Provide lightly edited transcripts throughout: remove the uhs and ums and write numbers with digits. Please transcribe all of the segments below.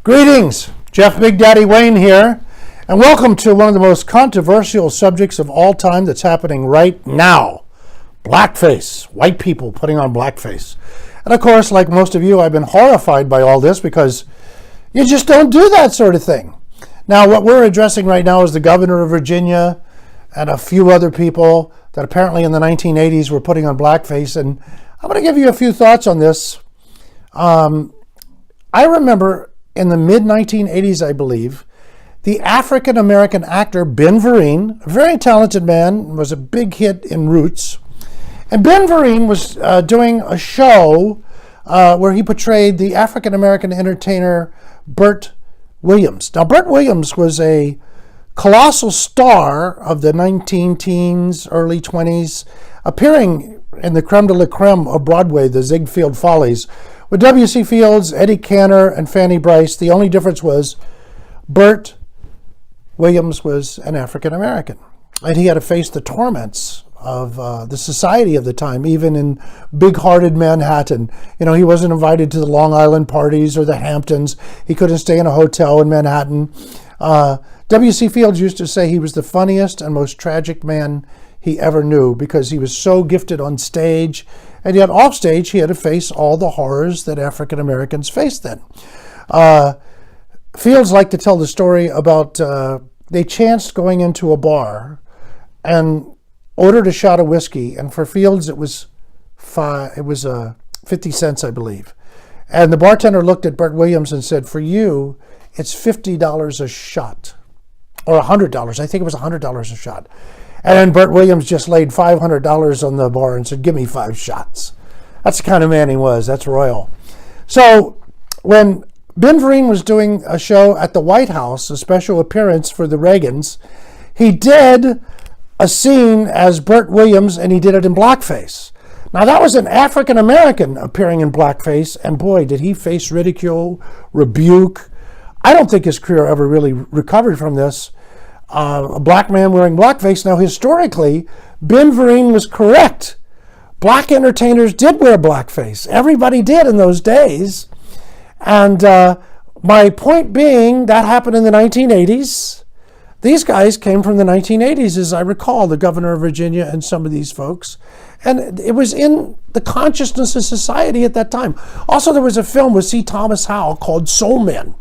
Greetings, Jeff Big Daddy Wayne here, and welcome to one of the most controversial subjects of all time that's happening right now. Blackface, white people putting on blackface. And of course, like most of you, I've been horrified by all this because you just don't do that sort of thing. Now, what we're addressing right now is the governor of Virginia and a few other people that apparently in the 1980s were putting on blackface, and I'm going to give you a few thoughts on this. I remember in the mid-1980s, I believe, the African-American actor Ben Vereen, a very talented man, was a big hit in Roots. And Ben Vereen was doing a show where he portrayed the African-American entertainer Bert Williams. Now, Bert Williams was a colossal star of the 19-teens, early 20s, appearing in the creme de la creme of Broadway, the Ziegfeld Follies, with W.C. Fields, Eddie Cantor, and Fanny Brice. The only difference was Bert Williams was an African American, and he had to face the torments of the society of the time, even in big-hearted Manhattan. You know, he wasn't invited to the Long Island parties or the Hamptons. He couldn't stay in a hotel in Manhattan. W.C. Fields used to say he was the funniest and most tragic man he ever knew because he was so gifted on stage, and yet off stage he had to face all the horrors that African Americans faced then. Fields liked to tell the story about they chanced going into a bar and ordered a shot of whiskey, and for Fields it was 50 cents, I believe. And the bartender looked at Bert Williams and said, "For you, it's $50 a shot, or $100. I think it was $100 a shot." And then Bert Williams just laid $500 on the bar and said, "Give me 5 shots." That's the kind of man he was. That's royal. So when Ben Vereen was doing a show at the White House, a special appearance for the Reagans, he did a scene as Bert Williams, and he did it in blackface. Now, that was an African American appearing in blackface, and boy, did he face ridicule, rebuke. I don't think his career ever really recovered from this. A black man wearing blackface. Now, historically, Ben Vereen was correct. Black entertainers did wear blackface. Everybody did in those days. And my point being, that happened in the 1980s. These guys came from the 1980s, as I recall, the governor of Virginia and some of these folks. And it was in the consciousness of society at that time. Also, there was a film with C. Thomas Howell called Soul Men.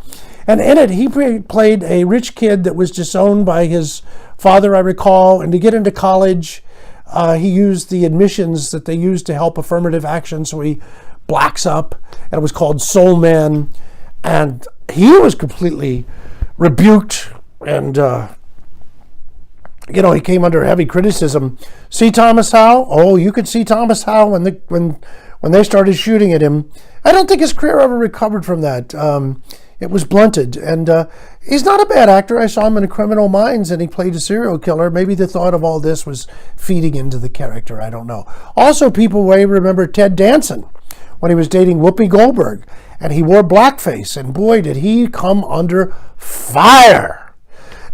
And in it, he played a rich kid that was disowned by his father, I recall. And to get into college, he used the admissions that they used to help affirmative action. So he blacks up, and it was called Soul Man. And he was completely rebuked, and he came under heavy criticism. See Thomas Howell? Oh, you could see Thomas Howell when they started shooting at him. I don't think his career ever recovered from that. It was blunted, and he's not a bad actor. I saw him in Criminal Minds, and he played a serial killer. Maybe the thought of all this was feeding into the character. I don't know. Also, people may remember Ted Danson when he was dating Whoopi Goldberg, and he wore blackface, and boy, did he come under fire.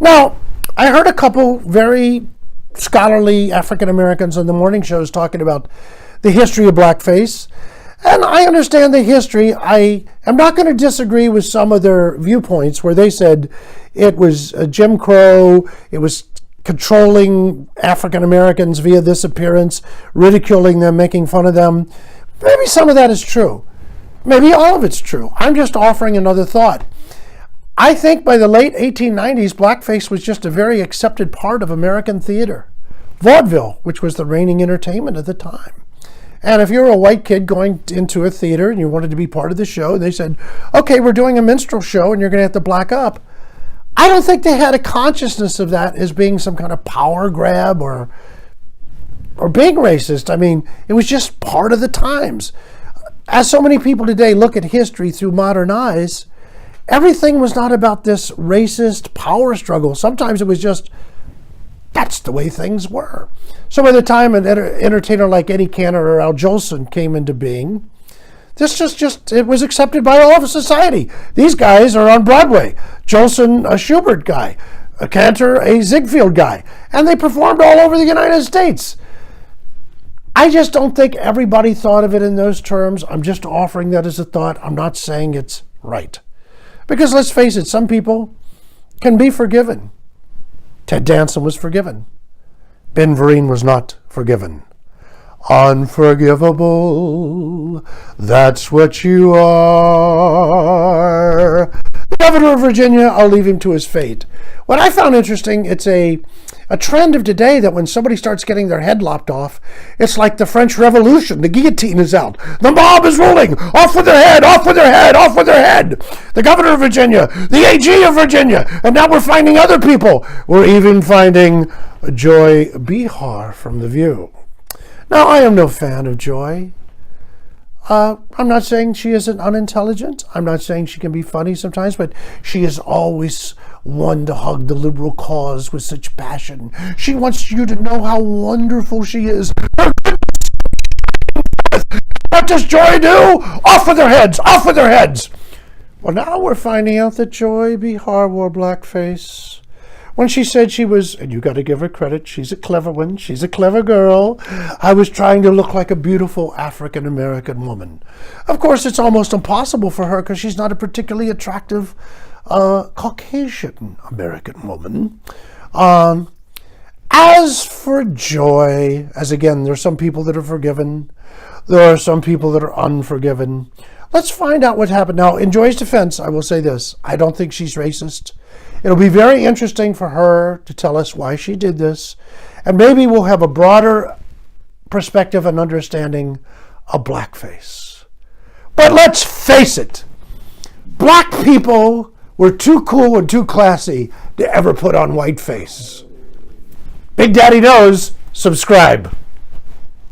Now, I heard a couple very scholarly African Americans on the morning shows talking about the history of blackface. And I understand the history. I am not going to disagree with some of their viewpoints where they said it was Jim Crow, it was controlling African Americans via this appearance, ridiculing them, making fun of them. Maybe some of that is true. Maybe all of it's true. I'm just offering another thought. I think by the late 1890s, blackface was just a very accepted part of American theater. Vaudeville, which was the reigning entertainment at the time. And if you're a white kid going into a theater and you wanted to be part of the show, they said, "Okay, we're doing a minstrel show and you're going to have to black up." I don't think they had a consciousness of that as being some kind of power grab or being racist. I mean, it was just part of the times. As so many people today look at history through modern eyes, everything was not about this racist power struggle. Sometimes it was just, that's the way things were. So by the time an entertainer like Eddie Cantor or Al Jolson came into being, this just it was accepted by all of society. These guys are on Broadway. Jolson, a Schubert guy. Cantor, a Ziegfeld guy. And they performed all over the United States. I just don't think everybody thought of it in those terms. I'm just offering that as a thought. I'm not saying it's right. Because let's face it, some people can be forgiven. Ted Danson was forgiven. Ben Vereen was not forgiven. Unforgivable, that's what you are. The governor of Virginia, I'll leave him to his fate. What I found interesting, it's a trend of today that when somebody starts getting their head lopped off, it's like the French Revolution. The guillotine is out. The mob is ruling. Off with their head, off with their head, off with their head. The governor of Virginia, the AG of Virginia, and now we're finding other people. We're even finding Joy Behar from The View. Now, I am no fan of Joy. I'm not saying she isn't unintelligent. I'm not saying she can be funny sometimes, but she is always one to hug the liberal cause with such passion. She wants you to know how wonderful she is. What does Joy do? Off with their heads! Off with their heads! Well, now we're finding out that Joy Behar wore blackface. When she said she was, and you got to give her credit, she's a clever one, she's a clever girl. I was trying to look like a beautiful African-American woman. Of course, it's almost impossible for her because she's not a particularly attractive Caucasian American woman. As for Joy, as again, there are some people that are forgiven. There are some people that are unforgiven. Let's find out what happened. Now, in Joy's defense, I will say this. I don't think she's racist. It'll be very interesting for her to tell us why she did this. And maybe we'll have a broader perspective and understanding of blackface. But let's face it. Black people were too cool and too classy to ever put on whiteface. Big Daddy knows. Subscribe.